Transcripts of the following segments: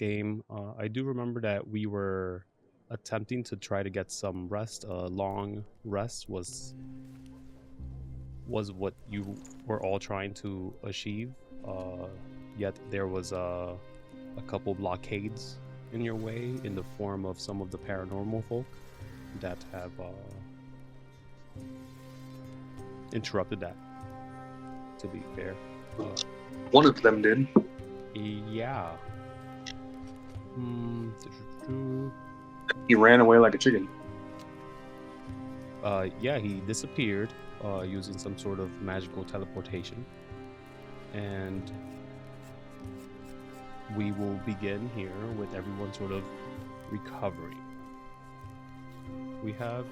game, I do remember that we were attempting to try to get some rest. A long rest was what you were all trying to achieve. Yet there was a couple blockades in your way in the form of some of the paranormal folk that have interrupted that. To be fair, One of them did. yeah. He ran away like a chicken. Yeah, he disappeared using some sort of magical teleportation. And we will begin here with everyone sort of recovering. We have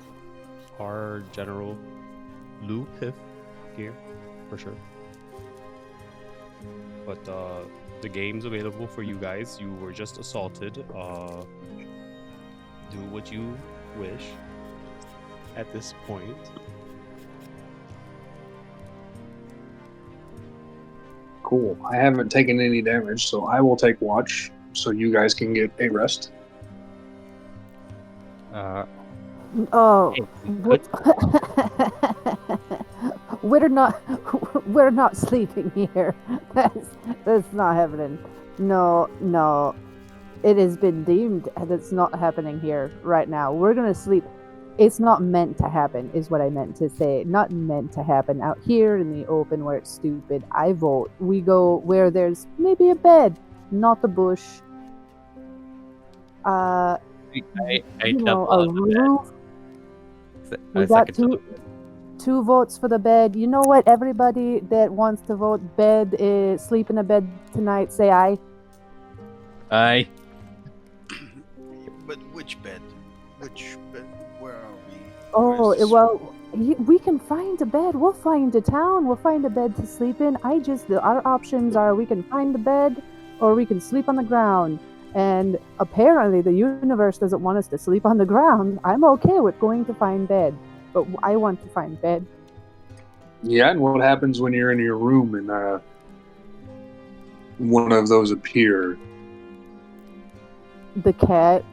our General Lou Piff here, for sure. But the game's available for you guys. You were just assaulted. Do what you wish at this point. Cool. I haven't taken any damage, so I will take watch so you guys can get a rest. Oh, Good. we're not sleeping here. That's not happening. No, it has been deemed that it's not happening here right now. We're gonna sleep. It's not meant to happen, is what I meant to say. Not meant to happen out here in the open where it's stupid. I vote we go where there's maybe a bed, not the bush. I You know, double a up the roof. bed. We I got second to two votes for the bed. You know what? Everybody that wants to vote bed, sleep in a bed tonight, say aye. Aye. But which bed? Which bed? Where are we? Oh, Where's this- well, we can find a bed. We'll find a town. We'll find a bed to sleep in. Our options are we can find a bed or we can sleep on the ground. And apparently the universe doesn't want us to sleep on the ground. I'm okay with going to find bed, but I want to find bed. Yeah, and what happens when you're in your room and one of those appear? The cat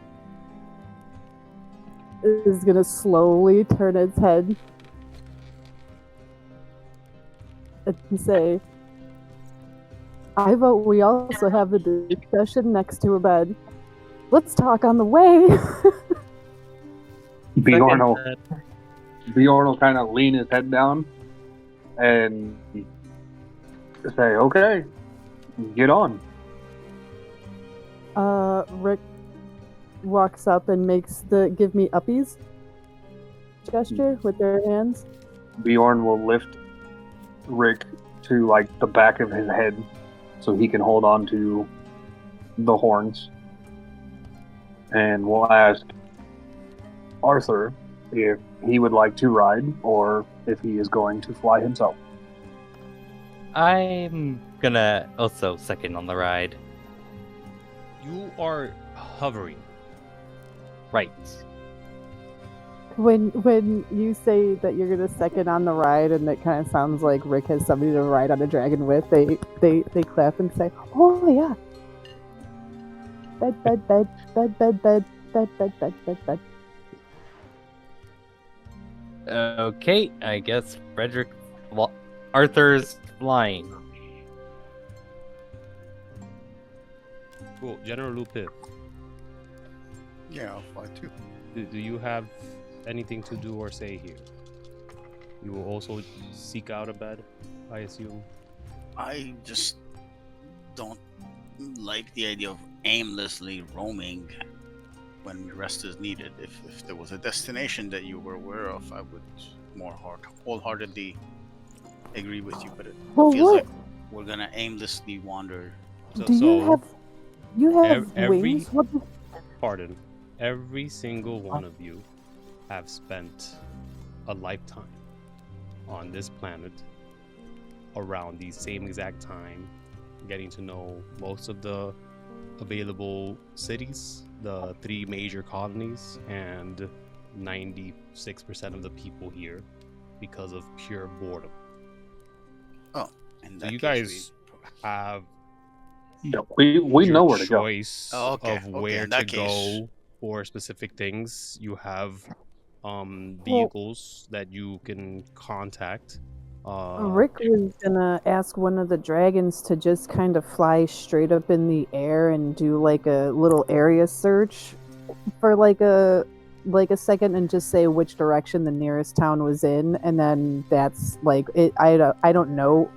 is gonna slowly turn its head and say, I vote we also have the discussion next to a bed. Let's talk on the way. Bjorn will kind of lean his head down and say, okay, get on. Rick walks up and makes the give me uppies gesture with their hands. Bjorn will lift Rick to like the back of his head so he can hold on to the horns. And we'll ask Arthur if he would like to ride or if he is going to fly himself. I'm gonna also second on the ride. You are hovering. Right. When you say that you're gonna second on the ride, and it kind of sounds like Rick has somebody to ride on a dragon with, they clap and say, "Oh yeah, bed, bed, bed, bed, bed, bed, bed, bed, bed, bed, bed." Okay, I guess Arthur's flying. Cool. General Lupin, Yeah, I'll fly too. do you have anything to do or say here? You will also seek out a bed, I assume. I just don't like the idea of aimlessly roaming when rest is needed. If there was a destination that you were aware of, I would wholeheartedly agree with you. But it Well, feels what? like we're gonna aimlessly wander. Do you have every- wings? What the- Pardon. Every single one of you have spent a lifetime on this planet around the same exact time, getting to know most of the available cities, the 3 major colonies, and 96% of the people here because of pure boredom. In So that you case, guys have No, we know where to go. choice Oh, okay, of okay, where in to that case- go for specific things. You have Well, vehicles that you can contact. Rick was gonna ask one of the dragons to just kind of fly straight up in the air and do like a little area search for like a second and just say which direction the nearest town was in, and then that's like it. I don't know.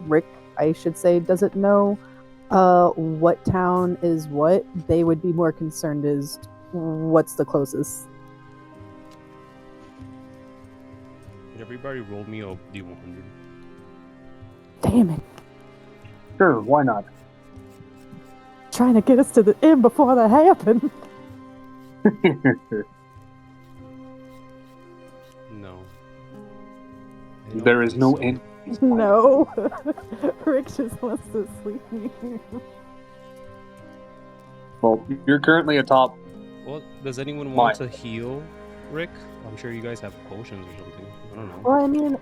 Rick, I should say, doesn't know what town is what. They would be more concerned is what's the closest. Did everybody roll me a D100? Damn it! Sure, why not? Trying to get us to the end before that happened. No. There is no end. No, Rick just wants to sleep. Well, you're currently atop. Well, does anyone want to heal Rick? I'm sure you guys have potions or something. I don't know. Well, I mean,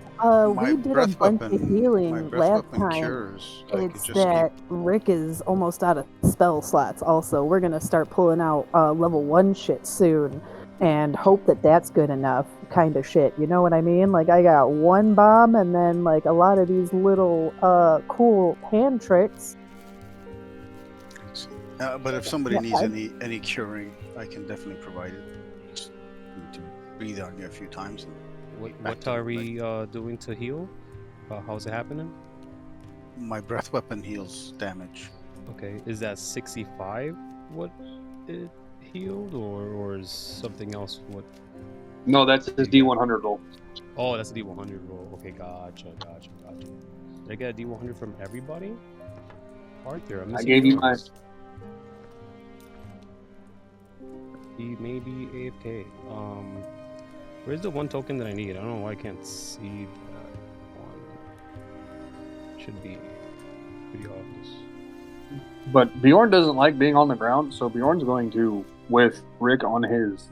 My we did a breath bunch of weapon- healing my breath last weapon time. cures. I could It's just that Rick is almost out of spell slots. Also, we're gonna start pulling out level 1 shit soon, and hope that that's good enough. Kind of shit, you know what I mean? Like I got one bomb, and then like a lot of these little cool hand tricks. But if somebody Yeah, needs any curing, I can definitely provide it. Just need to breathe on you a few times. And back What to are the we doing to heal? How's it happening? My breath weapon heals damage. Okay, is that 65 what it healed, or is something else what? No, that's his D100 roll. Oh, that's a D100 roll. Okay, gotcha. Did I get a D100 from everybody? Arthur, I'm I missing gave you mine. yours. He may be AFK. Where's the one token that I need? I don't know why I can't see that one. Should be pretty obvious. But Bjorn doesn't like being on the ground, so Bjorn's going to, with Rick on his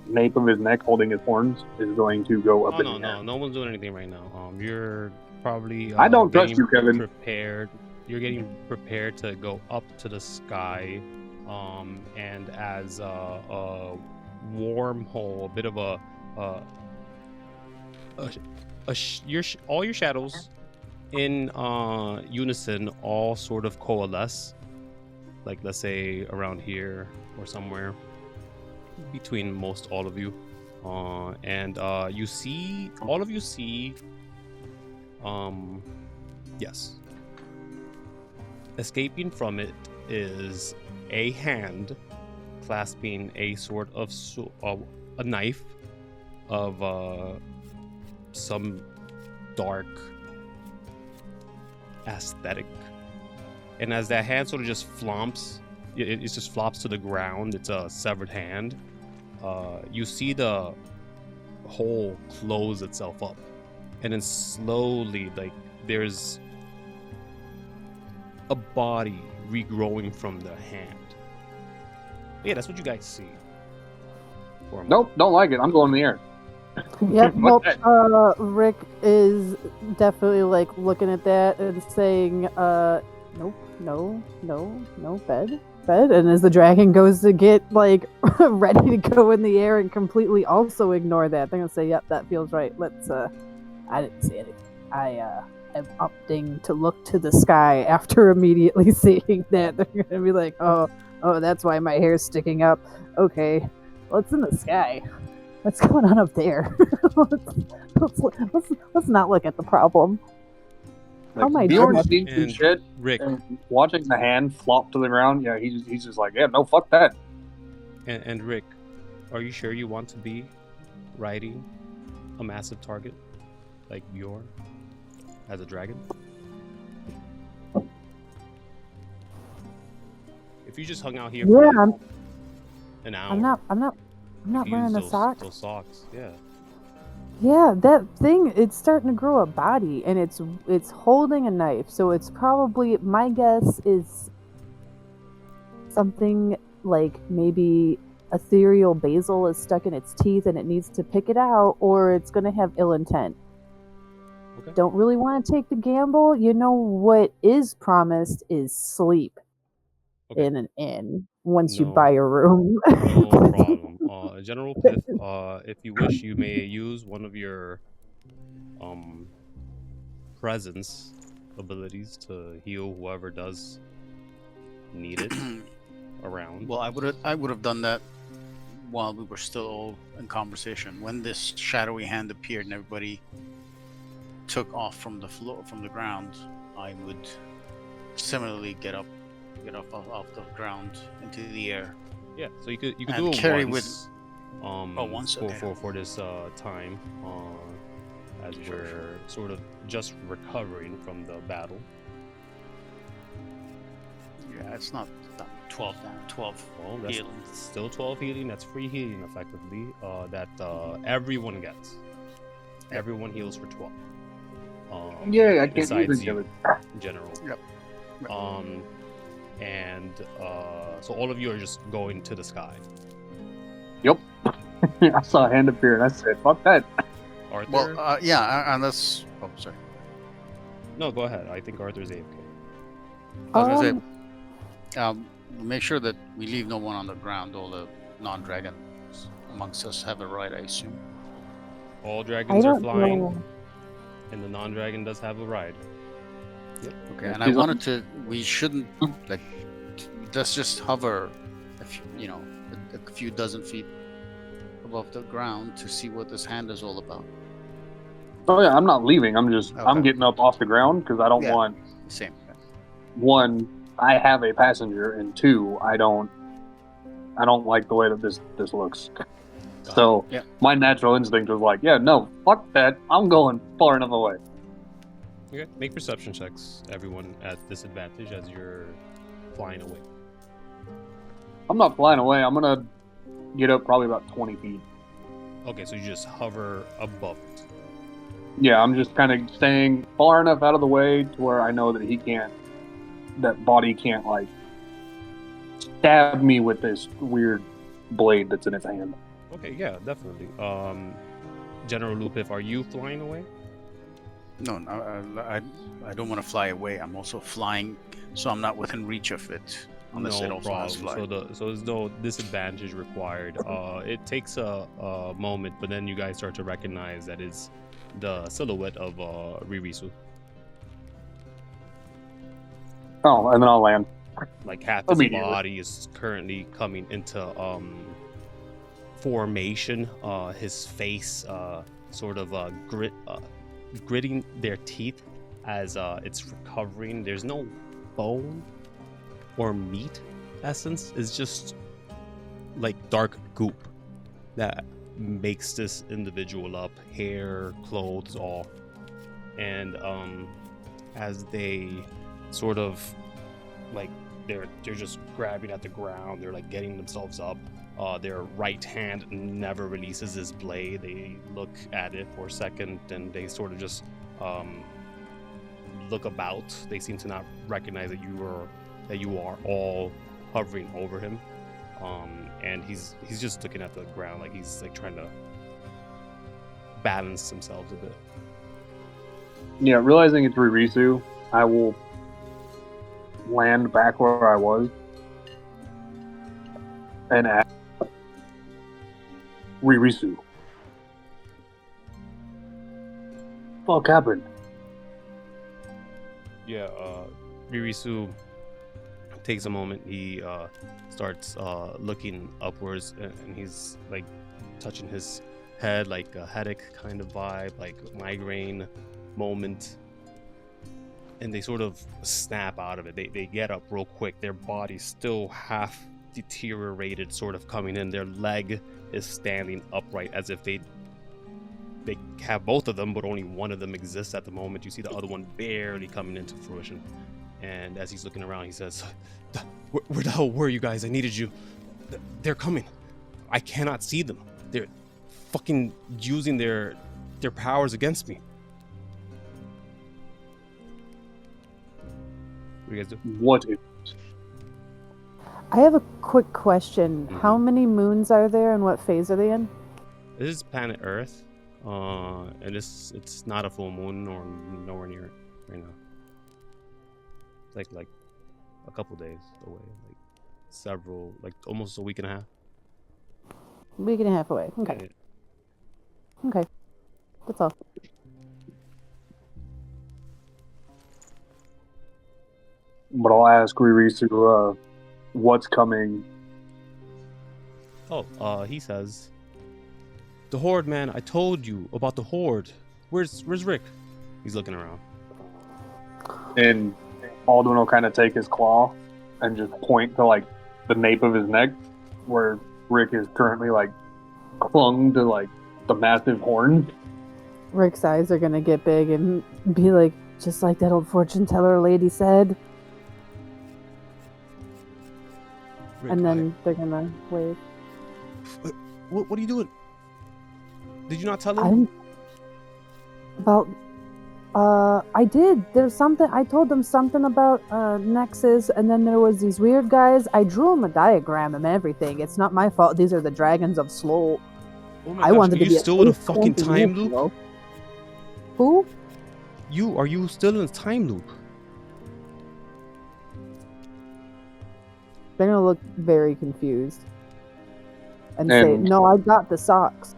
nape of his neck holding his horns, is going to go up in the air. No one's doing anything right now. You're probably I don't trust getting you, Kevin. prepared. You're getting prepared to go up to the sky, and as a wormhole, a bit of all your shadows in unison all sort of coalesce, like let's say around here or somewhere between most all of you, and you see, all of you see, yes, escaping from it is a hand clasping a sort of a knife of some dark aesthetic, and as that hand sort of just flomps, it just flops to the ground. It's a severed hand. You see the hole close itself up, and then slowly, like, there's a body regrowing from the hand. Yeah, that's what you guys see. For a moment. Nope, don't like it. I'm going in the air. Yep. What's Well, Rick is definitely like looking at that and saying, nope, no, bed. And as the dragon goes to get like ready to go in the air and completely also ignore that, they're gonna say, yep, that feels right. Let's. I didn't see anything. I am opting to look to the sky after immediately seeing that. They're gonna be like, oh, that's why my hair's sticking up. Okay, well, it's in the sky. What's going on up there? let's not look at the problem. How am I Bjorn doing? seems And shit, Rick, and watching the hand flop to the ground, yeah, he's just like, yeah, no, fuck that. and Rick, are you sure you want to be riding a massive target like Bjorn as a dragon? If you just hung out here Yeah, for I'm an hour, I'm not you wearing use the those, socks. Those socks, yeah. Yeah, that thing, it's starting to grow a body, and it's holding a knife, so it's probably, my guess is something like maybe ethereal basil is stuck in its teeth and it needs to pick it out, or it's going to have ill intent. Okay. Don't really want to take the gamble. You know what is promised is sleep. Okay. in an inn once you No. buy a room. No problem. General Piff, if you wish, you may use one of your um presence abilities to heal whoever does need it around. Well, I would have done that while we were still all in conversation. When this shadowy hand appeared and everybody took off from the floor, from the ground, I would similarly get up off the ground into the air. Yeah, so you could And do it carry once. once, okay. For this time, as we're sort of just recovering from the battle. Yeah, it's not 12 down, 12 Well, that's healing. still 12 healing. That's free healing, effectively. That everyone gets. Everyone heals for 12. Yeah, I can't besides even you, do it. in general. Yep. And so all of you are just going to the sky. Yep. I saw a hand appear and I said, "Fuck that." Arthur? Well, yeah, unless. Oh, sorry. No, go ahead. I think Arthur's AFK. I was gonna say, make sure that we leave no one on the ground. All the non-dragons amongst us have a right, I assume. All I dragons are don't flying, know. and the non-dragon does have a ride. Okay, and I wanted to. We shouldn't like. Let's just hover, a few dozen feet above the ground to see what this hand is all about. Oh yeah, I'm not leaving. I'm Okay. getting up off the ground because I don't Yeah. want, Same. one, I have a passenger, and two, I don't like the way that this looks. So Yeah. my natural instinct was like, yeah, no, fuck that. I'm going far enough away. Okay, make perception checks, everyone at disadvantage as you're flying away. I'm not flying away. I'm gonna get up probably about 20 feet. Okay, so you just hover above it. Yeah, I'm just kind of staying far enough out of the way to where I know that that body can't like stab me with this weird blade that's in its hand. Okay, yeah, definitely. General Lupif, are you flying away? No, I don't want to fly away. I'm also flying, so I'm not within reach of it. Unless it No also has problem. flight. So there's no disadvantage required. It takes a moment, but then you guys start to recognize that it's the silhouette of Ririsu. Oh, and then I'll land. Like half his Immediately. body is currently coming into formation. His face sort of gritting their teeth as it's recovering. There's no bone or meat essence. It's just like dark goop that makes this individual up, hair, clothes, all. And as they sort of like they're just grabbing at the ground, they're like getting themselves up. Their right hand never releases his blade. They look at it for a second and they sort of just look about. They seem to not recognize that you are all hovering over him. And he's just looking at the ground like he's like trying to balance himself a bit. Yeah, realizing it's Ririsu, I will land back where I was and ask Ririsu. Fuck happened? Yeah, Ririsu takes a moment. He starts looking upwards and he's like touching his head, like a headache kind of vibe, like migraine moment. And they sort of snap out of it. They get up real quick. Their body's still half deteriorated, sort of coming in. Their leg is standing upright as if they have both of them, but only one of them exists at the moment. You see the other one barely coming into fruition. And as he's looking around, he says, where the hell were you guys? I needed you. They're coming. I cannot see them. They're fucking using their powers against me. What do you guys do? What is I have a quick question. Mhm. How many moons are there and what phase are they in? This is planet Earth, and it's not a full moon or nowhere near it right now. It's like a couple days away. Like several, like almost a week and a half. Week and a half away. Okay. Okay. That's all. But I'll ask Ririsu, what's coming. Oh, he says, the Horde, man. I told you about the Horde. Where's Rick? He's looking around. And Baldwin will kind of take his claw and just point to like the nape of his neck, where Rick is currently like clung to like the massive horn. Rick's eyes are gonna get big and be like, just like that old fortune teller lady said. Rick, And then they're gonna wave. What are you doing? Did you not tell him? I'm about. I did. There's something. I told them something about Nexus, and then there was these weird guys. I drew them a diagram and everything. It's not my fault. These are the dragons of Slow. Oh my I gosh, wanted are to you be still in a fucking time loop? Ago. Who? Are you still in a time loop? They're gonna look very confused and say, "No, I got the socks."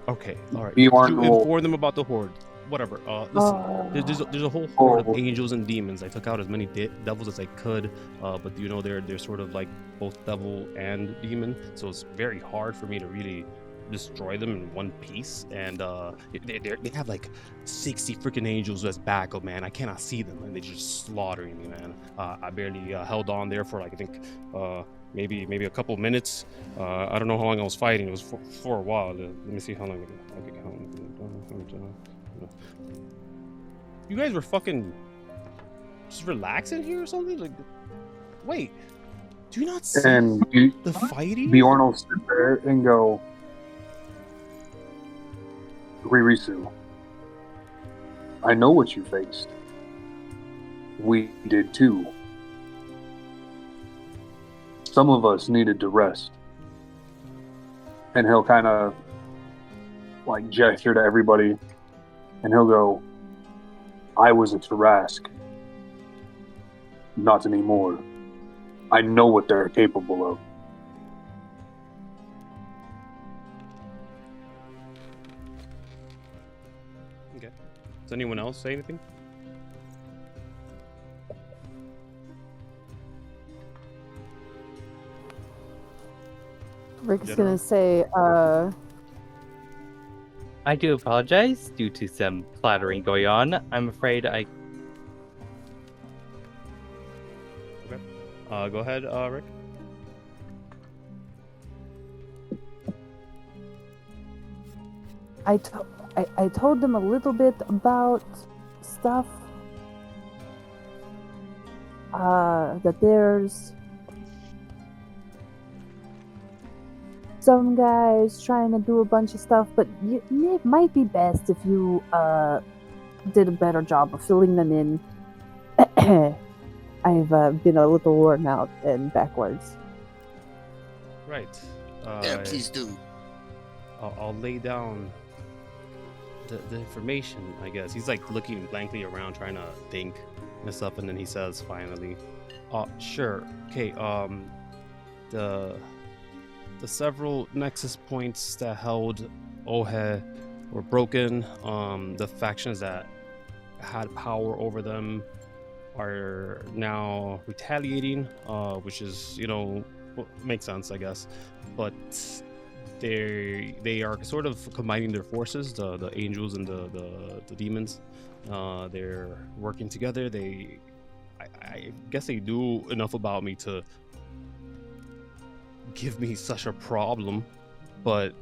Okay, all right. Bjorn You will- inform them about the Horde. Whatever. Listen, there's a whole horde of angels and demons. I took out as many devils as I could, but you know they're sort of like both devil and demon, so it's very hard for me to really destroy them in one piece. And they have like 60 freaking angels as backup, man. I cannot see them, and they're just slaughtering me, man. I barely held on there for like I think maybe a couple minutes. I don't know how long I was fighting. It was for a while. Let me see how long I could count. You guys were fucking just relaxing here or something? Like, wait, do you not see And the fighting? Bjorn will sit there and go, Ririsu, I know what you faced. We did too. Some of us needed to rest. And he'll kind of like gesture to everybody and he'll go, I was a Tarask. Not anymore. I know what they're capable of. Okay. Does anyone else say anything? Rick's gonna say, I do apologize due to some clattering going on. I'm afraid I. Okay. Go ahead, Rick. I told them a little bit about stuff. That there's some guys trying to do a bunch of stuff, but it might be best if you did a better job of filling them in. I've been a little worn out and backwards. Right. Yeah, please do. I'll lay down the information, I guess. He's like looking blankly around, trying to think and stuff, and then he says finally, sure. Okay, the several nexus points that held Ohe were broken. The factions that had power over them are now retaliating, which is, makes sense, I guess. But they are sort of combining their forces, the angels and the demons. They're working together. I guess they knew enough about me to give me such a problem, but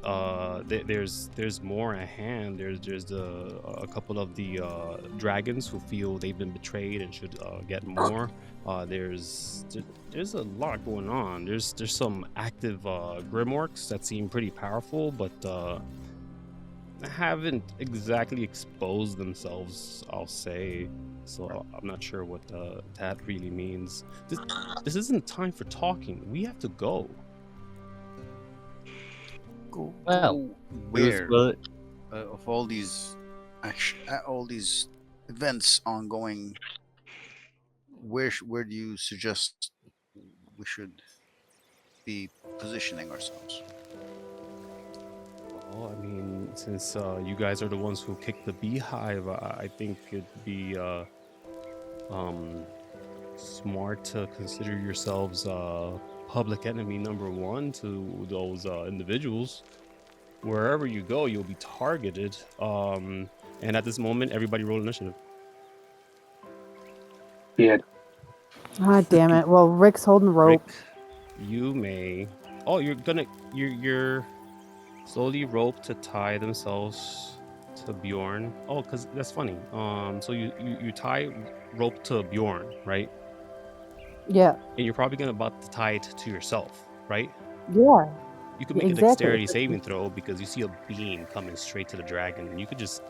there's more at hand. There's a couple of the dragons who feel they've been betrayed and should get more. There's a lot going on. There's some active Grimorks that seem pretty powerful, but haven't exactly exposed themselves, I'll say. So I'm not sure what that really means. This isn't time for talking. We have to go. Go Well, where? Well, Of all these events ongoing, where do you suggest we should be positioning ourselves? Well, I mean, since you guys are the ones who kicked the beehive, I think it'd be um, smart to consider yourselves public enemy number one to those individuals. Wherever you go, you'll be targeted. And at this moment, everybody roll initiative. Yeah. Ah, damn it. Well, Rick's holding rope. Rick, you may. Oh, you're slowly rope to tie themselves to Bjorn. Oh, because that's funny. So you tie rope to Bjorn, right? Yeah. And you're probably gonna about to tie it to yourself, right? Yeah. You could make a Exactly. dexterity saving throw because you see a beam coming straight to the dragon, and you could just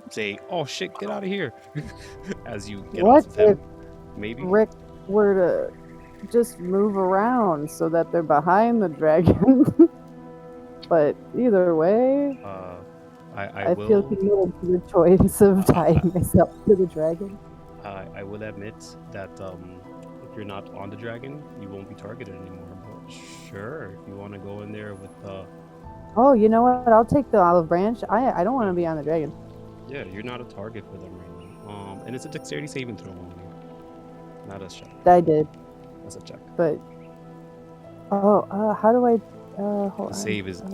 say, "Oh shit, get out of here!" as you get What off of him. if Maybe. Rick were to just move around so that they're behind the dragon? But either way, I feel will. committed to the choice of tying myself to the dragon. I will admit that if you're not on the dragon, you won't be targeted anymore. But sure, if you want to go in there with Oh, you know what? I'll take the olive branch. I don't want to be on the dragon. yeah, you're not a target for them right now. And it's a dexterity saving throw only, not a check. I did, That's a check. but how do I? Hold The on. save is a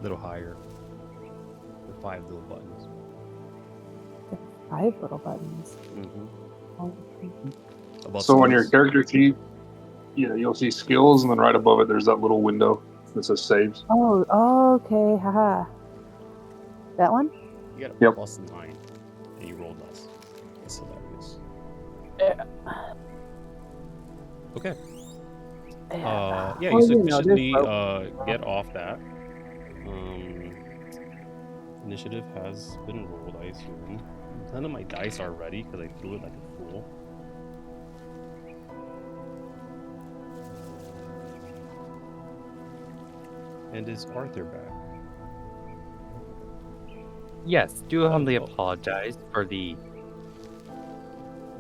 little higher. The 5 little buttons. 5 little buttons. About So on your skills. character sheet, you'll see skills, and then right above it, there's that little window that says saves. Oh, okay, haha. That one? You got a Yep. plus 9, and you rolled less. That's hilarious. Yeah. Okay. Yeah. Yeah, Well, you you know, sufficiently there's get off that. Initiative has been rolled, I assume. None of my dice are ready because I threw it like a fool. And is Arthur back? Yes, do humbly Oh. apologize for the.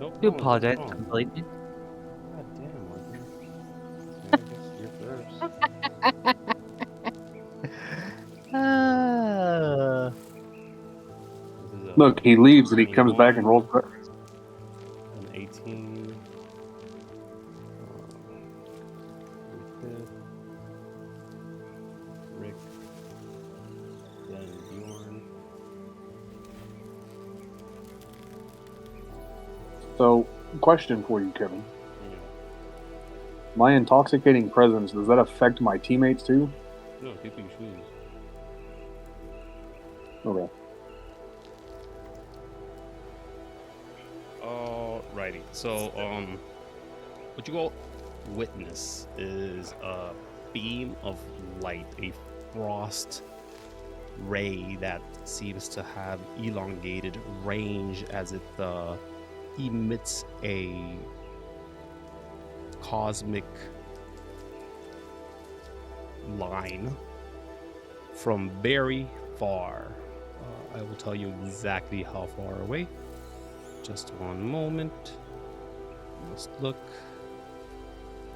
Nope. Do no, apologize no. completely. God damn, Arthur. I guess you're first. This is a Look, he leaves and he comes back and rolls. 21, an 18. Rick. Then Bjorn. So, question for you, Kevin. Yeah. My intoxicating presence, does that affect my teammates too? No, people you choose. Okay. Alrighty. So, what you all witness is a beam of light, a frost ray that seems to have elongated range as it emits a cosmic line from very far. I will tell you exactly how far away. Just one moment. Let's look.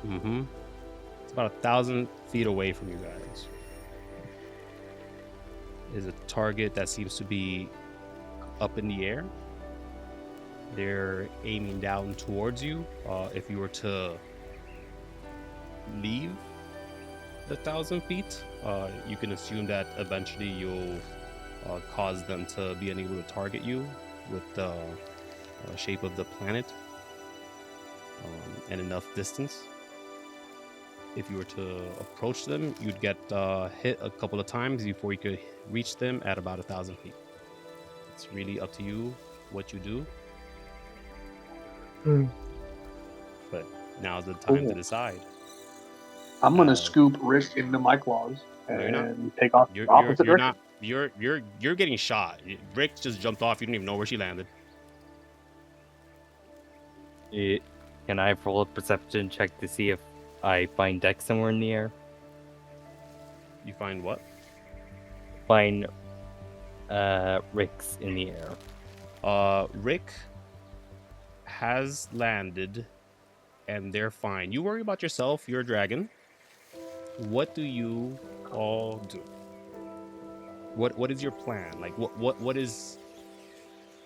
It's about 1,000 feet away from you guys. Is a target that seems to be up in the air. They're aiming down towards you. If you were to leave the 1,000 feet, you can assume that eventually you'll cause them to be unable to target you with the shape of the planet and enough distance. If you were to approach them, you'd get hit a couple of times before you could reach them at about 1,000 feet. It's really up to you what you do. But now's the time to decide. I'm gonna scoop Rick into my claws No, you're not. and take off You're, the opposite you're direction. not. You're getting shot. Rick just jumped off. You didn't even know where she landed. Can I roll a perception check to see if I find Dex somewhere in the air? You find what? Find Rick's in the air. Rick has landed, and they're fine. You worry about yourself. You're a dragon. What do you all do? What is your plan? Like what is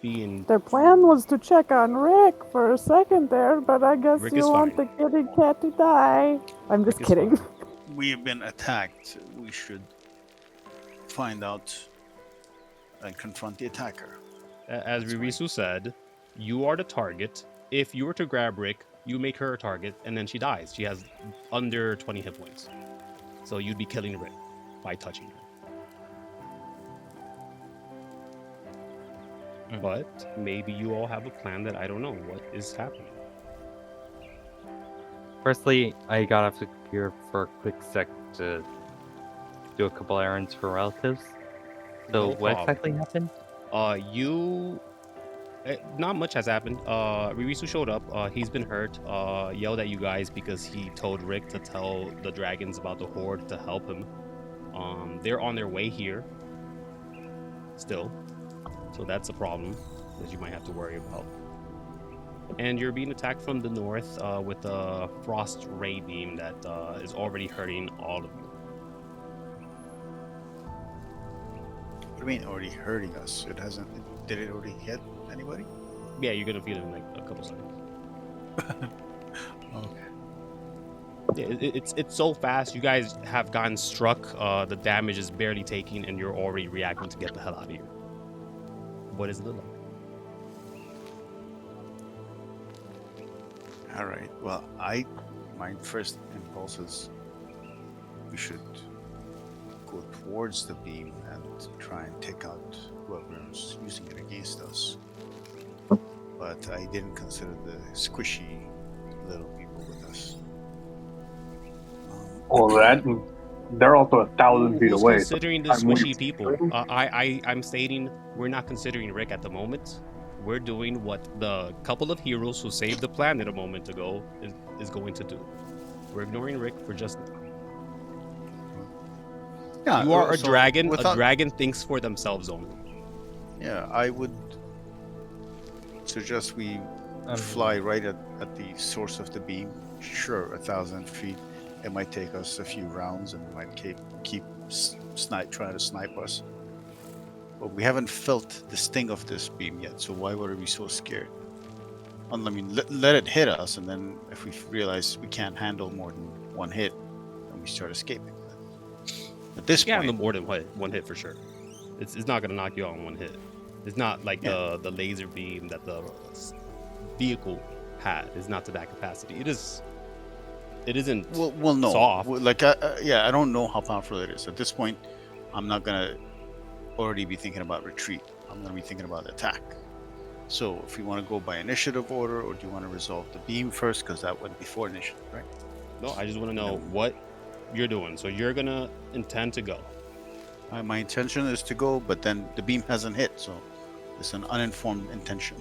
being? Their plan was to check on Rick for a second there, but I guess Rick you is want fine. the kitty cat to die. I'm just Rick is kidding. fine. We have been attacked. We should find out and confront the attacker. As That's Ririsu said, you are the target. If you were to grab Rick, you make her a target, and then she dies. She has under 20 hit points. So you'd be killing Rick by touching her. But maybe you all have a plan that I don't know what is happening. Firstly, I got off the computer for a quick sec to do a couple errands for relatives. So No what problem. exactly happened? Not much has happened. Ririsu showed up. He's been hurt. Yelled at you guys because he told Rick to tell the dragons about the horde to help him. They're on their way here. Still. So that's a problem that you might have to worry about. And you're being attacked from the north with a frost ray beam that is already hurting all of you. What do you mean already hurting us? It hasn't. Did it already hit anybody? Yeah, you're gonna feel it in like a couple seconds. Okay. Yeah, it's so fast. You guys have gotten struck. The damage is barely taking, and you're already reacting to get the hell out of here. What is it look like? All right. Well, my first impulse is we should go towards the beam and try and take out whoever's using it against us. But I didn't consider the squishy little people with us. Well, they're also 1,000 feet Who's away. considering the I'm squishy waiting. people? I'm stating we're not considering Rick at the moment. We're doing what the couple of heroes who saved the planet a moment ago is going to do. We're ignoring Rick for just now. Yeah, You are a so dragon. without- A dragon thinks for themselves only. Yeah, I would suggest we fly right at the source of the beam. Sure, 1,000 feet. It might take us a few rounds and it might keep trying to snipe us. But we haven't felt the sting of this beam yet, so why would we be so scared? I mean, let it hit us, and then if we realize we can't handle more than one hit, then we start escaping. At this Yeah, point, no more than one hit for sure. It's not gonna knock you out in one hit. It's not like the laser beam that the vehicle had. It's not to that capacity. It isn't. well, no. soft. Like, I don't know how powerful it is. At this point, I'm not gonna already be thinking about retreat. I'm gonna be thinking about attack. So, if you want to go by initiative order, or do you want to resolve the beam first, because that went before initiative, right? No, I just want to know what you're doing. So you're gonna intend to go. My intention is to go, but then the beam hasn't hit, so it's an uninformed intention.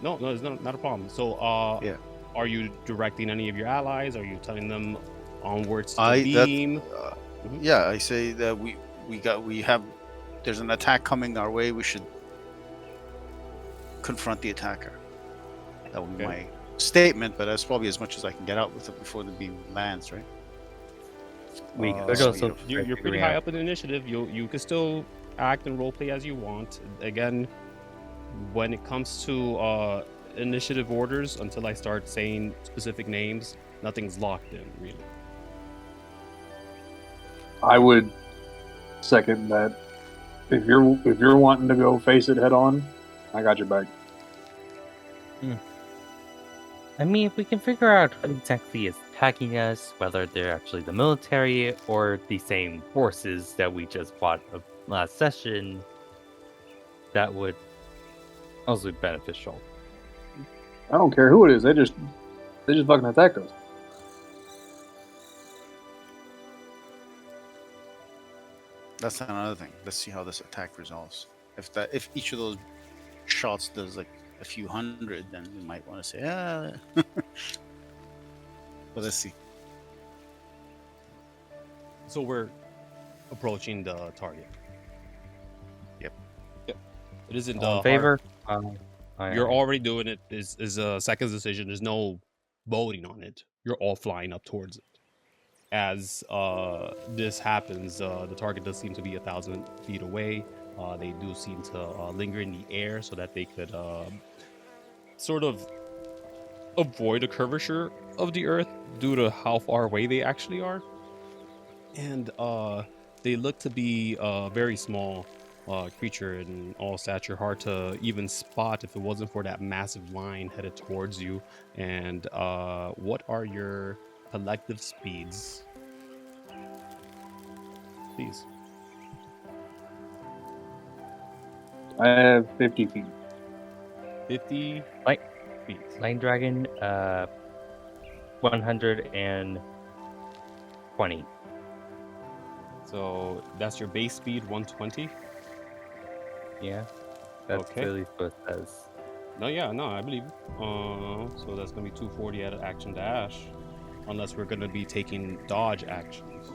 No, it's not a problem. So, Yeah. are you directing any of your allies? Are you telling them onwards to I- the that- beam? Yeah, I say that we have. There's an attack coming our way. We should confront the attacker. That would be Okay. my statement, but that's probably as much as I can get out with it before the beam lands, right? We Uh, could so also you- You're pretty high up in the initiative. You can still act and roleplay as you want. Again, when it comes to initiative orders, until I start saying specific names, nothing's locked in really. I would second that. If you're wanting to go face it head on, I got your back. I mean, if we can figure out who exactly is attacking us, whether they're actually the military or the same forces that we just fought last session, that would also be beneficial. I don't care who it is. They just fucking attacked us. That's another thing. Let's see how this attack resolves. If each of those shots does like a few hundred, then we might want to say, but let's see. So we're approaching the target. Yep. It isn't All in favor? You're already doing it. Is a second's decision. There's no voting on it. You're all flying up towards it. As this happens, the target does seem to be 1,000 feet away. They do seem to linger in the air so that they could sort of avoid a curvature of the Earth due to how far away they actually are. And they look to be a very small creature in all stature, hard to even spot if it wasn't for that massive line headed towards you. And what are your collective speeds? Please. I have 50 feet. 50 Right. feet. Line Dragon, 120. So that's your base speed, 120. Yeah. That's Okay. at least what it says. No, yeah, no, I believe. So that's gonna be 240 at action dash, unless we're gonna be taking dodge actions.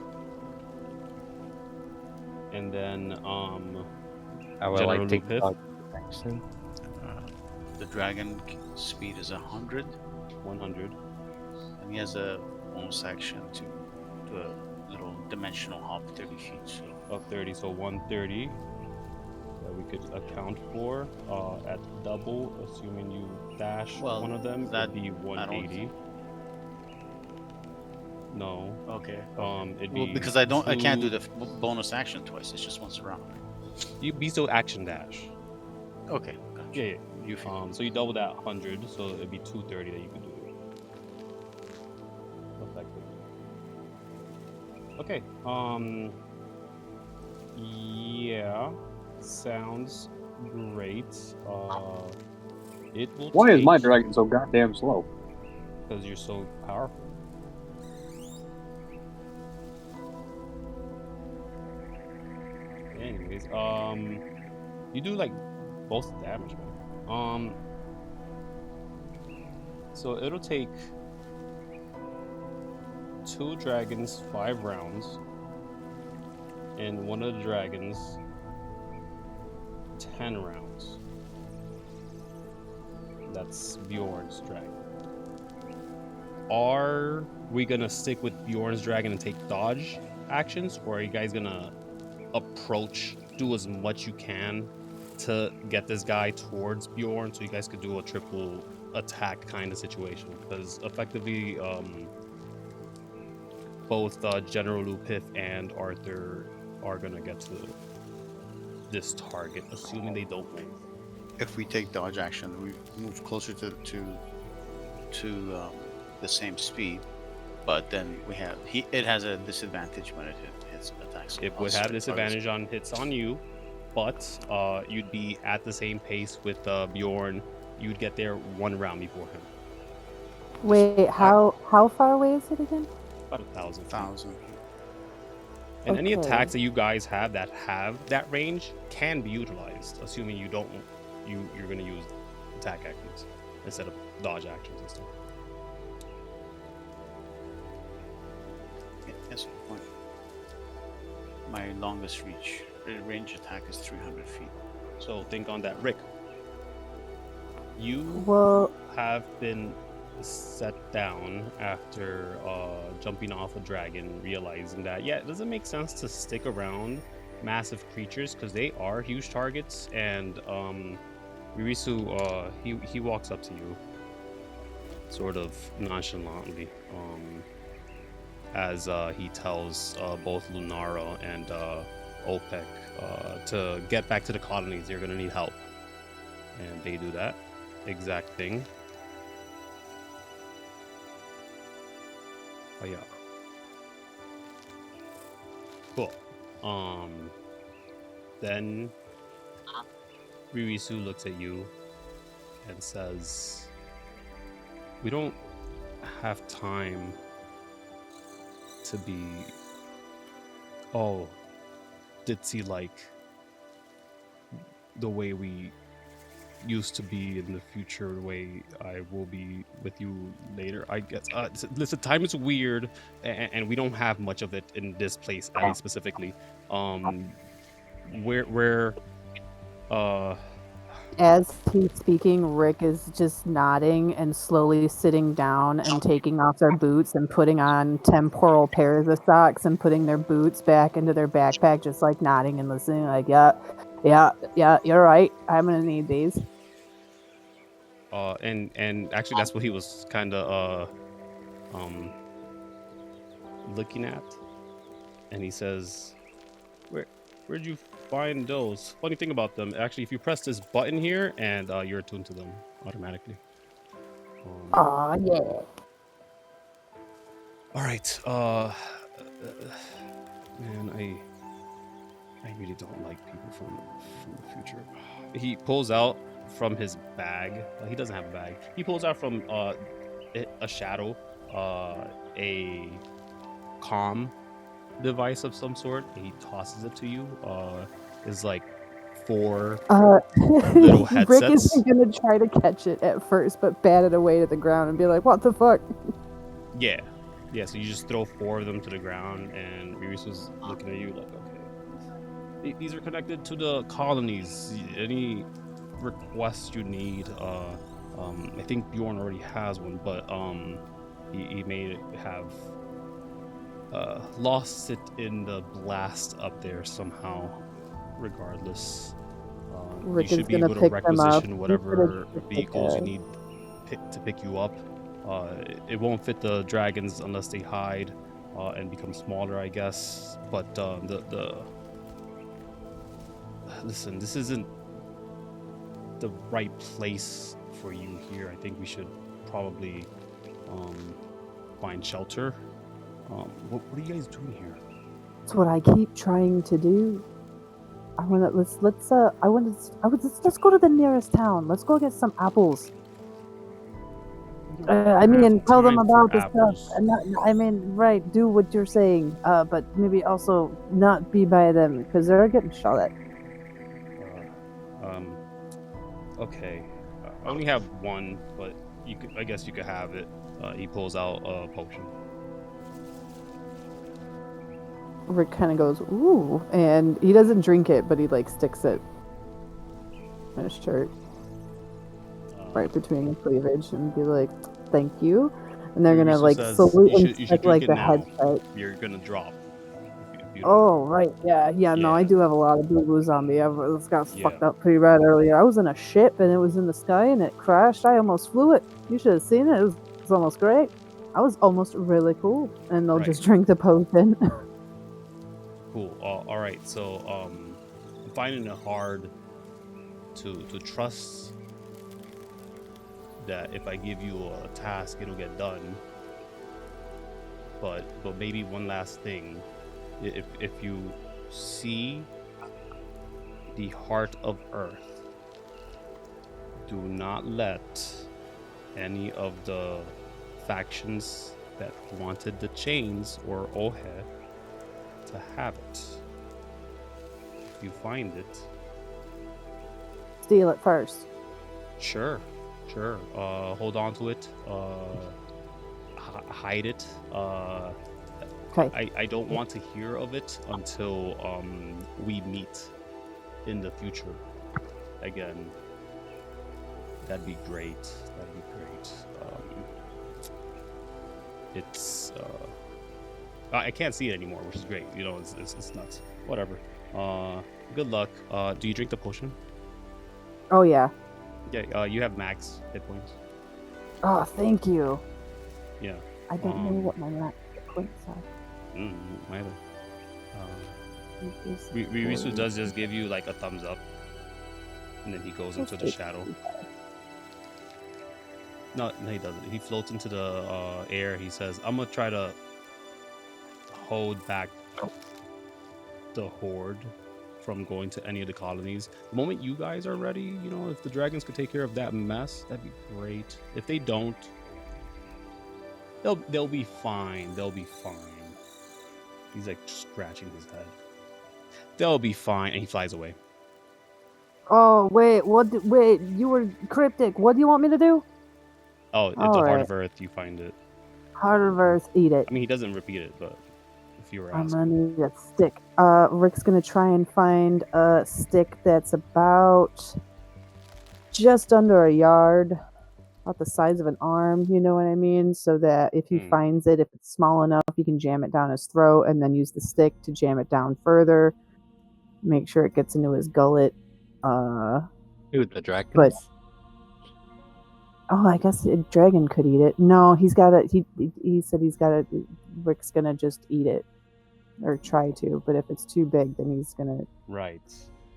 And then I would General like to take Piff? dodge action. The dragon speed is 100, 100. and he has a bonus action to do a little dimensional hop 30 feet. So Of 30, so 130 that we could account for at double, assuming you dash Well, one of them, that- it'd be 180. No, okay. it'd be Well, because I can't do two- the bonus action twice. It's just once a round. You'd be still action dash. Okay. Gotcha. Yeah, You feel so you double that 100, so it'd be 230 that you could do. Effectively. Okay. Yeah. Sounds great. It will. Why is my take- dragon so goddamn slow? Because you're so powerful. Anyways, you do like both damage, man. So it'll take 2 dragons 5 rounds, and one of the dragons 10 rounds. That's Bjorn's dragon. Are we gonna stick with Bjorn's dragon and take dodge actions, or are you guys gonna approach, do as much you can to get this guy towards Bjorn so you guys could do a triple attack kind of situation? Because effectively, both General Piff and Arthur are gonna get to this target, assuming they don't move. if we take dodge action, we move closer to the same speed, but then it has a disadvantage when it hits attacks. It would have disadvantage on hits on you, but you'd be at the same pace with Bjorn. You'd get there 1 round before him. Wait, how far away is it again? About 1,000. 1,000. And any Okay. attacks that you guys have that range can be utilized, assuming you don't. You're going to use attack actions instead of dodge actions and stuff. Yeah, that's a good point. My longest range attack is 300 feet. So think on that, Rick. You Well, have been set down after jumping off a dragon, realizing that it doesn't make sense to stick around massive creatures because they are huge targets. And Ririsu, he walks up to you, sort of nonchalantly, as he tells both Lunara and OPEC to get back to the colonies. They're gonna need help, and they do that exact thing. Oh yeah. Cool. Then Ririsu looks at you and says, "We don't have time to be ditzy like the way we used to be in the future, the way I will be with you later, I guess. Listen, time is weird, and we don't have much of it in this place, at least specifically. We're As he's speaking, Rick is just nodding and slowly sitting down and taking off their boots and putting on temporal pairs of socks and putting their boots back into their backpack, just like nodding and listening, like, yeah, you're right. I'm gonna need these. And actually, that's what he was kind of looking at, and he says, Where'd you find those? Funny thing about them, actually, if you press this button here, and you're attuned to them automatically. Aw, yeah. All right. Man, I really don't like people from the future. He pulls out from his bag. He doesn't have a bag. He pulls out from a shadow, a comm device of some sort, and he tosses it to you. Is like 4 little headsets. Rick is gonna try to catch it at first, but bat it away to the ground and be like, "What the fuck?" Yeah. So you just throw 4 of them to the ground, and Ririsu's looking at you like, okay. These are connected to the colonies. Any requests you need? I think Bjorn already has one, but he may have lost it in the blast up there somehow. Regardless, Rick you is should be gonna able to pick them up. requisition whatever vehicles you need to pick you up. It won't fit the dragons unless they hide and become smaller, I guess. But listen, this isn't the right place for you here. I think we should probably find shelter. What are you guys doing here? That's what I keep trying to do. Let's go to the nearest town. Let's go get some apples. Tell them about the stuff. Right, do what you're saying. But maybe also not be by them, because they're getting shot at. Okay. I only have one, but I guess you could have it. He pulls out a potion. Rick kind of goes, ooh, and he doesn't drink it, but he sticks it in his shirt, right between his cleavage, and be like, "Thank you." And they're gonna salute and stick the headset. You're gonna drop. Oh right, yeah. No, I do have a lot of boo boos on me. I got fucked up pretty bad earlier. I was in a ship and it was in the sky and it crashed. I almost flew it. You should have seen it. It was almost great. I was almost really cool. And they'll just drink the potion. Cool. All right. So I'm finding it hard to trust that if I give you a task, it'll get done. But maybe one last thing, if you see the heart of Urth, do not let any of the factions that wanted the chains or Ohe to have it. If you find it, steal it first. Sure. Hold on to it. Hide it. Okay. I don't want to hear of it until we meet in the future again. That'd be great. It's I can't see it anymore, which is great. You know, it's nuts. Whatever. Good luck. Do you drink the potion? Oh yeah. Yeah. You have max hit points. Oh, thank you. Yeah. I don't know what my max hit points are. Neither. Ririsu does just give you a thumbs up, and then he goes into the shadow. No, he doesn't. He floats into the air. He says, "I'm gonna try to hold back the horde from going to any of the colonies. The moment you guys are ready, if the dragons could take care of that mess, that'd be great. If they don't, they'll be fine. They'll be fine." He's scratching his head. They'll be fine, and he flies away. Oh wait, wait, you were cryptic. What do you want me to do? Oh, it's the heart of Urth. You find it. Heart of Urth, eat it. I mean, he doesn't repeat it, but if you were I'm asking. gonna need a stick. Rick's gonna try and find a stick that's about just under a yard, about the size of an arm, you know what I mean? So that if he finds it, if it's small enough, he can jam it down his throat and then use the stick to jam it down further. Make sure it gets into his gullet. Dude, the dragon. But I guess a dragon could eat it. No, he's got to. He said he's got to. Rick's gonna just eat it, or try to. But if it's too big, then he's gonna. Right.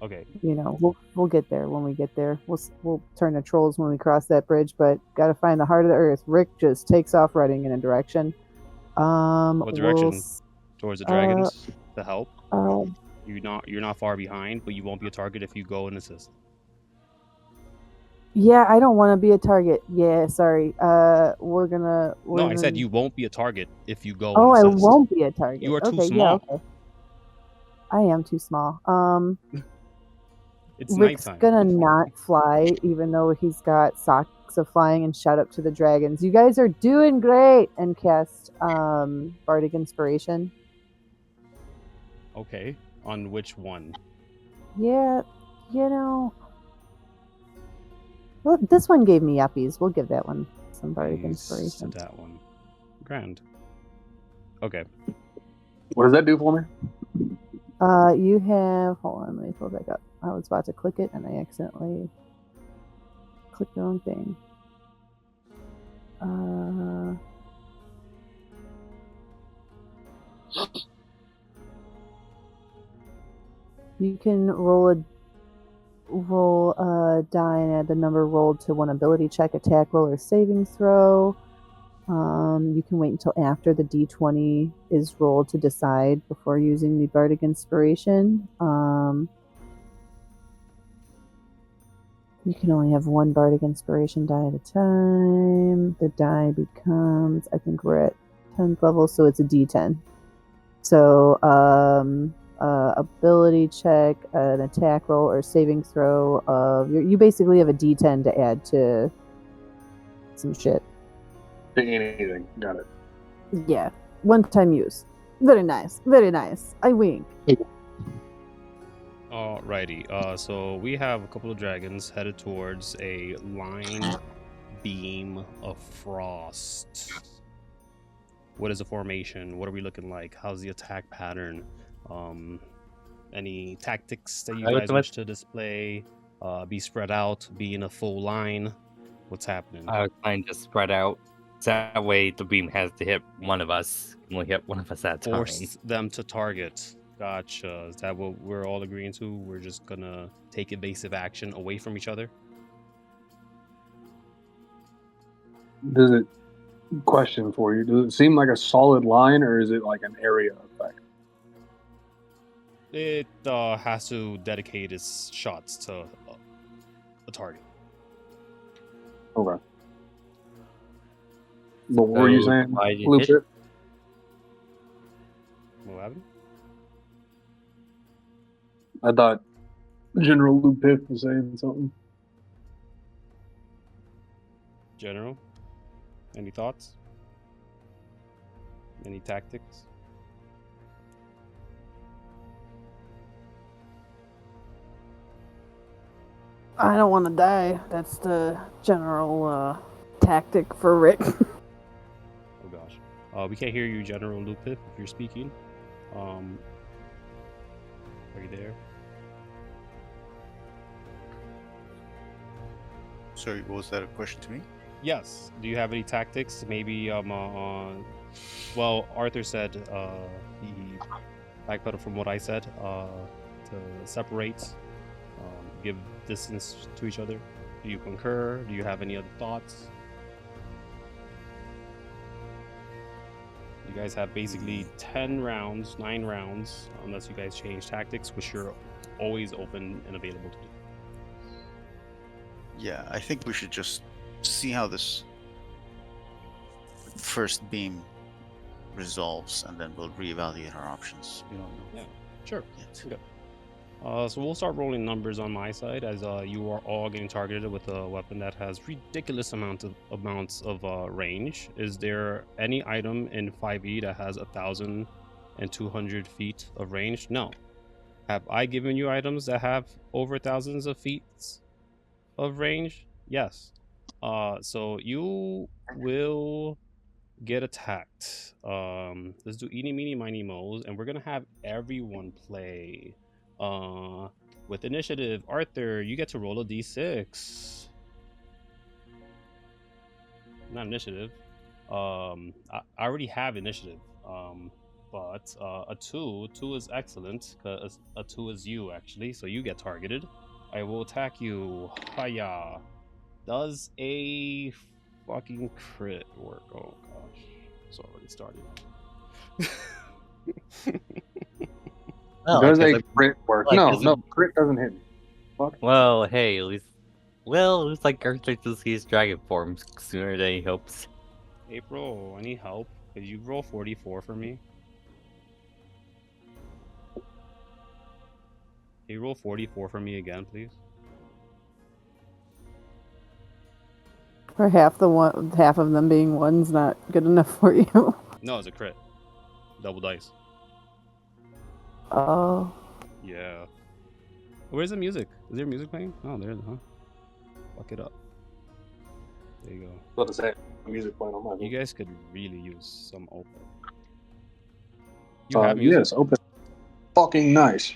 Okay. You know, we'll get there when we get there. We'll turn to trolls when we cross that bridge. But gotta find the heart of the earth. Rick just takes off running in a direction. What direction? Towards the dragons to help. You're not far behind, but you won't be a target if you go and assist. Yeah, I don't want to be a target. Yeah, sorry. We're gonna. I said you won't be a target if you go. Oh, and I assist. won't be a target. You are too small. Yeah, okay. I am too small. It's Rick's nighttime. gonna not fly, even though he's got socks of flying, and shout up to the dragons. You guys are doing great, and cast Bardic Inspiration. Okay. On which one? Yeah, you know. Well, this one gave me yuppies. We'll give that one some Bardic Inspiration. That one. Grand. Okay. What does that do for me? You have. Hold on, let me pull it back up. I was about to click it, and I accidentally clicked the wrong thing. You can roll a die and add the number rolled to one ability check, attack roll, or saving throw. You can wait until after the d20 is rolled to decide before using the Bardic Inspiration. You can only have one Bardic Inspiration die at a time. The die becomes, I think we're at 10th level, so it's a d10. So, ability check, an attack roll, or saving throw of you basically have a d10 to add to some shit. Anything. Got it. Yeah. One-time use. Very nice. Very nice. I wink. Alrighty. So we have a couple of dragons headed towards a line beam of frost. What is the formation? What are we looking like? How's the attack pattern? Any tactics that you guys wish to display? Be spread out, be in a full line. What's happening? Kind of spread out. That way the beam has to hit one of us. Only hit one of us at a time. Force them to target. Gotcha. Is that what we're all agreeing to? We're just gonna take evasive action away from each other? Does it, question for you, does it seem like a solid line, or is it like an area effect? It has to dedicate its shots to a target. Okay. But what were you saying, Blue Chip? What happened? I thought General Lou Piff was saying something. General, any thoughts? Any tactics? I don't want to die. That's the general tactic for Rick. Oh gosh. We can't hear you, General Lupith, if you're speaking. Are you there? Sorry, what was that a question to me? Yes. Do you have any tactics? Maybe well, Arthur said he backpedaled from what I said to separate, give distance to each other. Do you concur? Do you have any other thoughts? You guys have basically 9 rounds, unless you guys change tactics, which you're always open and available to do. Yeah, I think we should just see how this first beam resolves, and then we'll reevaluate our options. We don't know. Yeah, sure. Yet. Okay. So we'll start rolling numbers on my side, as you are all getting targeted with a weapon that has ridiculous amounts of range. Is there any item in 5e that has 1,200 feet of range? No. Have I given you items that have over thousands of feet? of range? Yes. So you will get attacked. Let's do eeny, meeny, miny, moles, and we're gonna have everyone play. With initiative, Arthur, you get to roll a d6. Not initiative. I already have initiative. But a two is excellent because a two is you actually, so you get targeted. I will attack you. Hiya. Does a fucking crit work? Oh gosh, it's already starting. Well, Does I guess a crit work? like, No, doesn't- no, crit doesn't hit me. Fuck. well, hey, at least. Well, it looks like Arthur will see his dragon form sooner than he hopes. April, any help? Could you roll 44 for me? Can you roll 44 for me again, please? For half of them being ones not good enough for you. No, it's a crit. Double dice. Oh. Yeah. Where's the music? Is there music playing? Oh, there's, huh? Fuck it up. There you go. What to say? Music playing on my. You guys could really use some open. You have music? Yes, open. Fucking nice.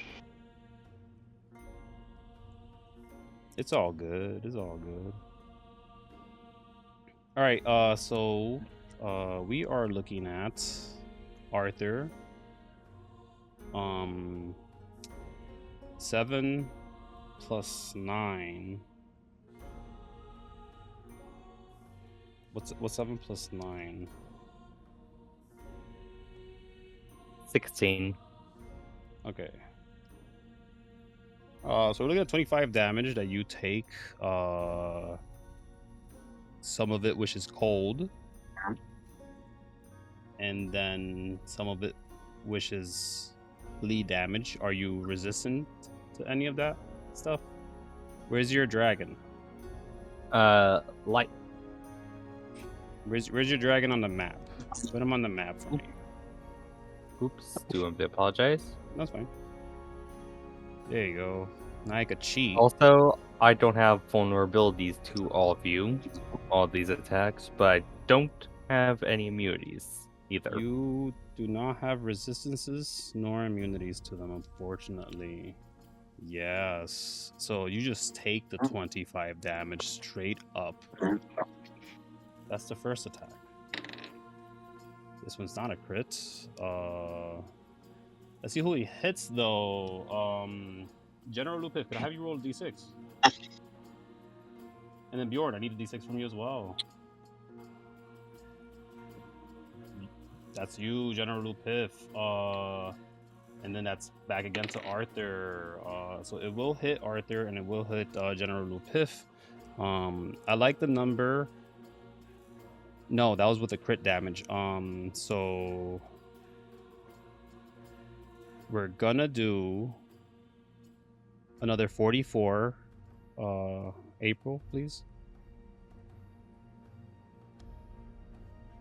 It's all good. It's all good. All right. So, we are looking at Arthur. 7 plus 9. What's 7 plus 9? 16. Okay. So we're looking at 25 damage that you take. Some of it which is cold, and then some of it which is bleed damage. Are you resistant to any of that stuff? Where's your dragon? Light. Where's your dragon on the map? Put him on the map for me. Oops. Do you want me to apologize? That's fine. There you go. Now I could cheat. Also, I don't have vulnerabilities to all of you, all of these attacks, but I don't have any immunities either. You do not have resistances nor immunities to them, unfortunately. Yes. So you just take the 25 damage straight up. That's the first attack. This one's not a crit. Let's see who he hits though. General Lupif, could I have you roll a d6? And then Bjorn, I need a d6 from you as well. That's you, General Lupif. And then that's back again to Arthur. So it will hit Arthur and it will hit General Lupif. I like the number. No, that was with the crit damage. So we're gonna do another 44. April, please.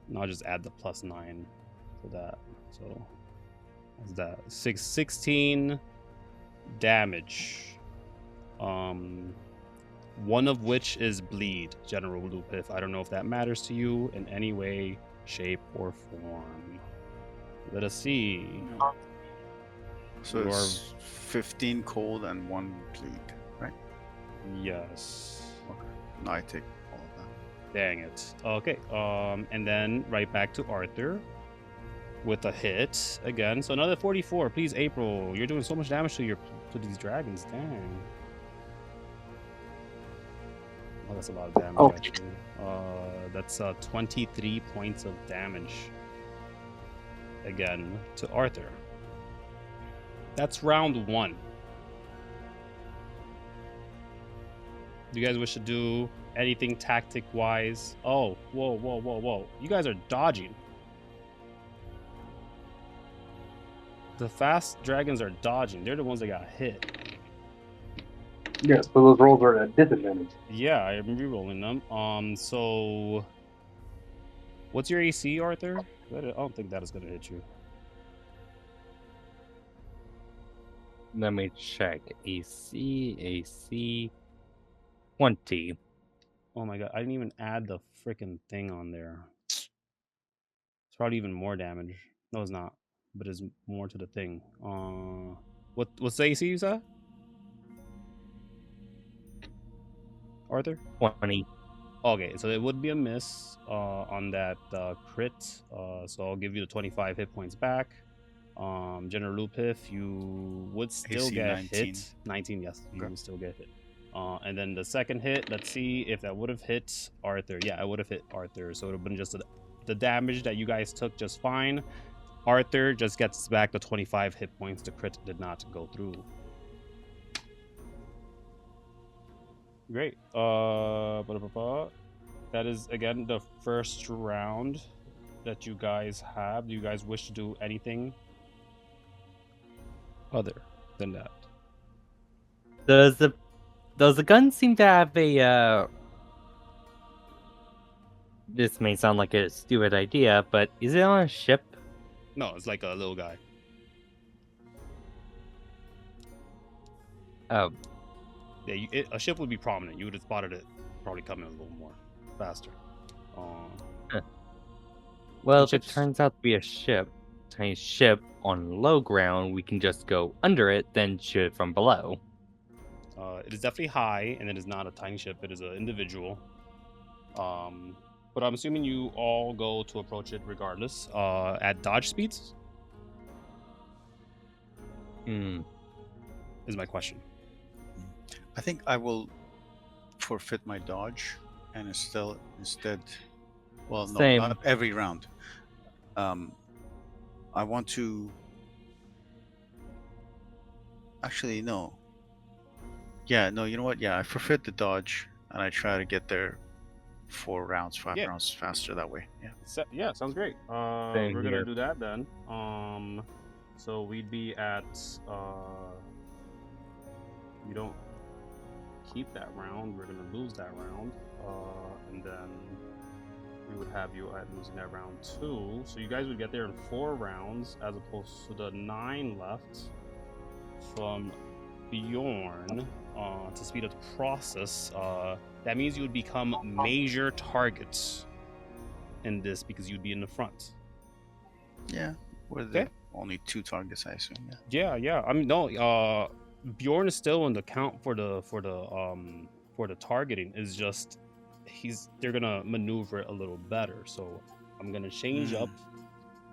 And I'll just add the +9 to that. So that's that. 16 damage. One of which is bleed, General Lupif. I don't know if that matters to you in any way, shape, or form. Let us see. So it's 15 cold and 1 bleed, right? Yes. Okay. No, I take all of that. Dang it. Okay. And then right back to Arthur with a hit again. So another 44. Please, April. You're doing so much damage to these dragons. Dang. Oh, that's a lot of damage, actually. That's 23 points of damage. Again, to Arthur. That's round 1. Do you guys wish to do anything tactic-wise? Oh, whoa. You guys are dodging. The fast dragons are dodging. They're the ones that got hit. Yes, but those rolls are at disadvantage. Yeah, I'm re-rolling them. So what's your AC, Arthur? I don't think that is going to hit you. Let me check. AC. 20. Oh my god, I didn't even add the freaking thing on there. It's probably even more damage. No, it's not. But it's more to the thing. What's the AC you said? Arthur? 20. Okay, so it would be a miss on that crit. So I'll give you the 25 hit points back. General Lupif, you would still AC get 19. hit. 19, yes, you Okay. would still get hit. And then the second hit, let's see if that would have hit Arthur. Yeah, it would have hit Arthur. So it would have been just the damage that you guys took just fine. Arthur just gets back the 25 hit points. The crit did not go through. Great. That is again the first round that you guys have. Do you guys wish to do anything other than that? Does the gun seem to have a this may sound like a stupid idea, but is it on a ship? No, it's like a little guy. Oh, Yeah, a ship would be prominent. You would have spotted it probably coming a little more faster. well, And if it ships- turns out to be a tiny ship on low ground, we can just go under it, then shoot it from below. It is definitely high, and it is not a tiny ship. It is an individual. But I'm assuming you all go to approach it regardless. At dodge speeds Hmm. is my question. I think I will forfeit my dodge and instead, well, no, Same. not every round. I want to. Actually, no. Yeah, no. You know what? Yeah, I forfeit the dodge and I try to get there 4 rounds, 5 Yeah. rounds faster that way. Yeah. Yeah, sounds great. Same We're gonna here. do that then. So we'd be at. We don't keep that round. We're gonna lose that round, and then we would have you at losing that round too. So you guys would get there in 4 rounds, as opposed to the 9 left from Bjorn. To speed up the process, that means you would become major targets in this because you'd be in the front. Yeah. We're the Okay. only 2 targets, I assume. Yeah. Yeah. I mean, no. Bjorn is still in the count for the targeting. Is just they're gonna maneuver it a little better. So I'm gonna change up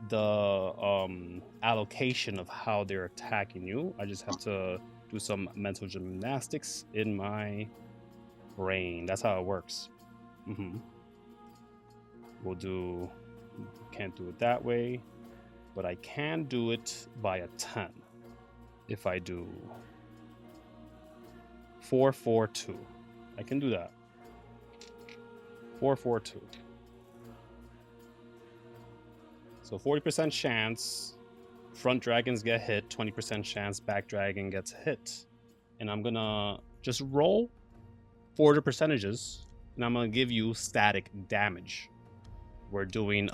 the allocation of how they're attacking you. I just have to do some mental gymnastics in my brain. That's how it works. Can't do it that way, but I can do it by a 10 if I do 4-4-2. I can do that. 4-4-2. So 40% chance front dragons get hit, 20% chance back dragon gets hit. And I'm gonna just roll for the percentages, and I'm gonna give you static damage. We're doing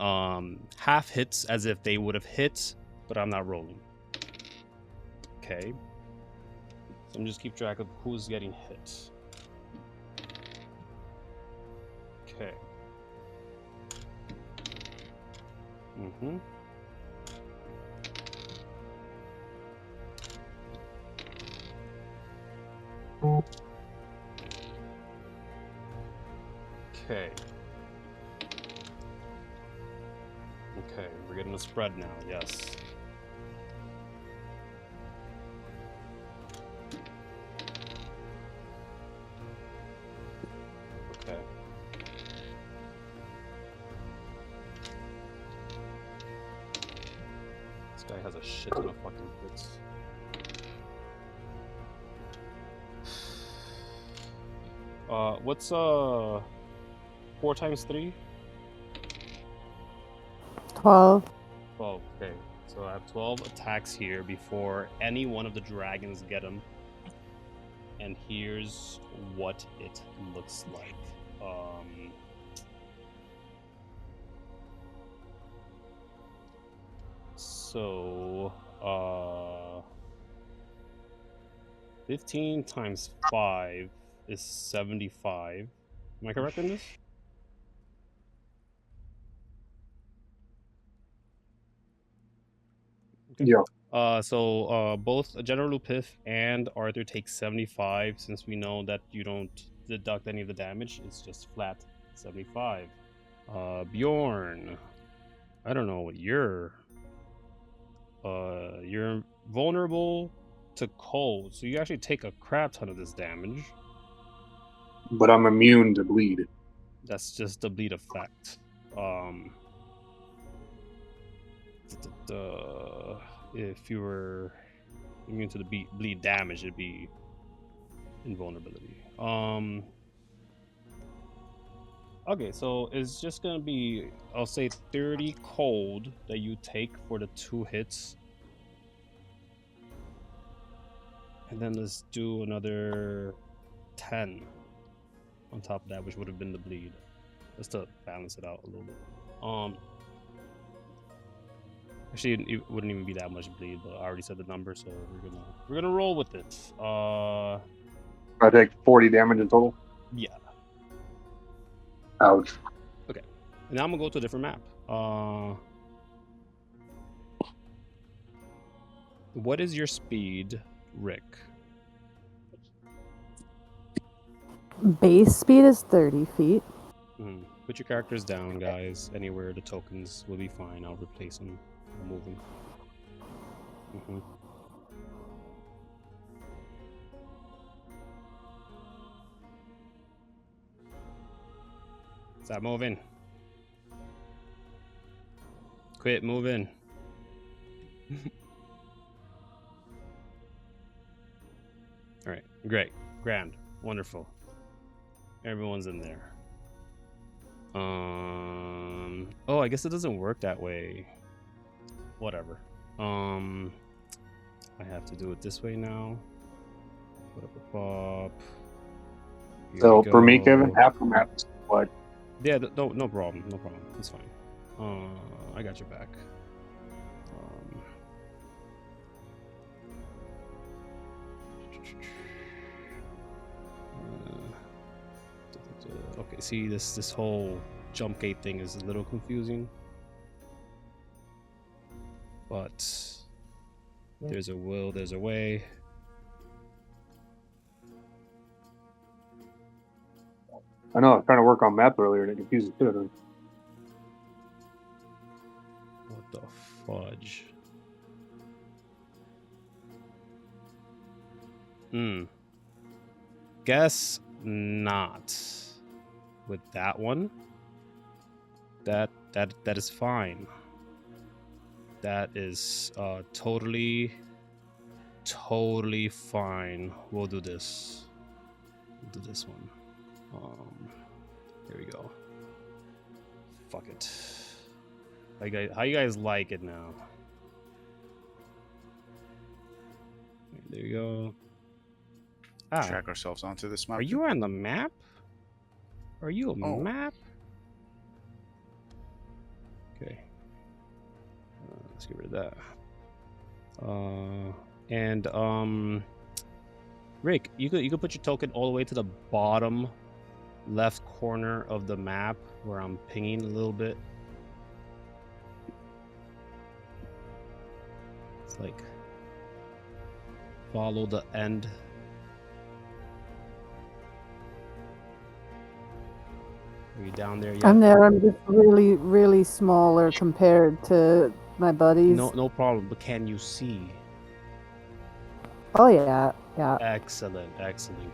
half hits as if they would have hit, but I'm not rolling. Okay. So I'm just keep track of who's getting hit. Okay. Okay. Okay, we're getting a spread now, yes. Okay. This guy has a shit ton of fucking hits. What's 4 times 3? 12. 12. Okay, so I have 12 attacks here before any one of the dragons get them. And here's what it looks like. So 15 times 5 is 75. Am I correct in this? Okay. Yeah. So both General Piff and Arthur take 75, since we know that you don't deduct any of the damage. It's just flat 75. Bjorn, I don't know what you're vulnerable to cold, so you actually take a crap ton of this damage. But I'm immune to bleed. That's just the bleed effect. If you were immune to the bleed damage, it'd be invulnerability. Okay, so it's just gonna be, I'll say 30 cold that you take for the 2 hits. And then let's do another 10 on top of that, which would have been the bleed. Just to balance it out a little bit. Actually, it wouldn't even be that much bleed, but I already said the number, so we're gonna roll with it. I take 40 damage in total. Yeah. Ouch. Okay. And now I'm gonna go to a different map. What is your speed, Rick? Base speed is 30 feet. Put your characters down, guys. Anywhere the tokens will be fine. I'll replace them. I'll move them. Stop moving. Quit moving. All right, great, grand, wonderful. Everyone's in there. Oh, I guess it doesn't work that way. Whatever. I have to do it this way now. Put up a pop. So for me, Kevin, half the map is what? Yeah, no problem. No problem. It's fine. I got your back. Okay, see this whole jump gate thing is a little confusing, but there's a will, there's a way. I know, I was trying to work on map earlier and it confused the shit out of me. What the fudge? Guess not. With that one, that is fine. That is totally fine. We'll do this. We'll do this one. Here we go. Fuck it. How you guys like it now? There you go. Track ourselves onto this map. Are you on the map? Are you a map? Okay. Let's get rid of that. And Rick, you could put your token all the way to the bottom left corner of the map where I'm pinging a little bit. It's like follow the end. Are you down there yet? I'm there. I'm just really, really smaller compared to my buddies. No problem. But can you see? Oh yeah. Excellent,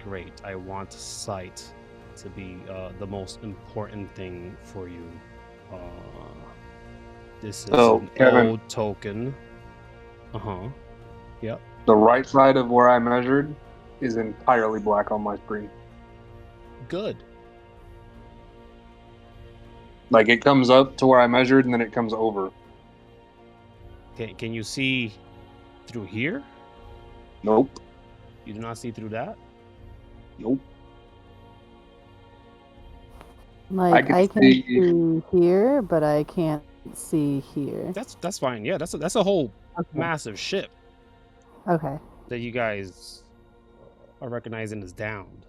great. I want sight to be the most important thing for you. This is an Kevin, old token. Yep. The right side of where I measured is entirely black on my screen. Good. Like it comes up to where I measured and then it comes over. Can you see through here? Nope. You do not see through that? Nope. Like I can see here, but I can't see here. That's fine. Yeah, that's a whole massive ship. Okay. That you guys are recognizing as downed.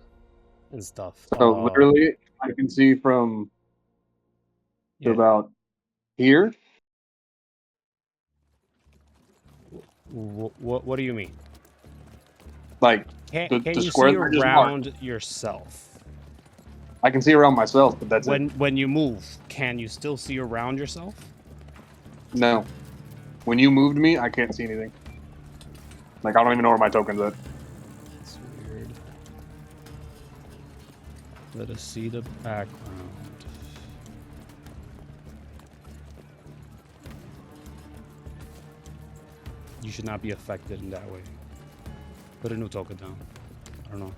and stuff. So literally, I can see from to Yeah. about here. What do you mean? Like Can the you square see that I just marked. around yourself? I can see around myself, but that's it. When you move, can you still see around yourself? No. When you moved me, I can't see anything. Like I don't even know where my token's at. That's weird. Let us see the background. You should not be affected in that way. Put a new token down. I don't know.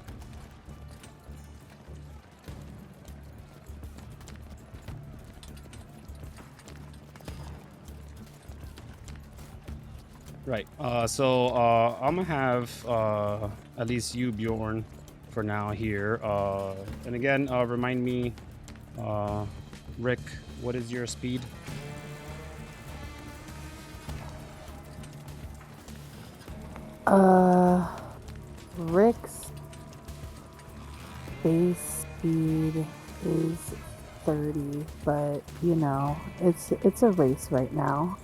Right. So I'm gonna have at least you, Bjorn, for now here. And again, remind me, Rick, what is your speed? Rick's base speed is 30, but you know, it's a race right now.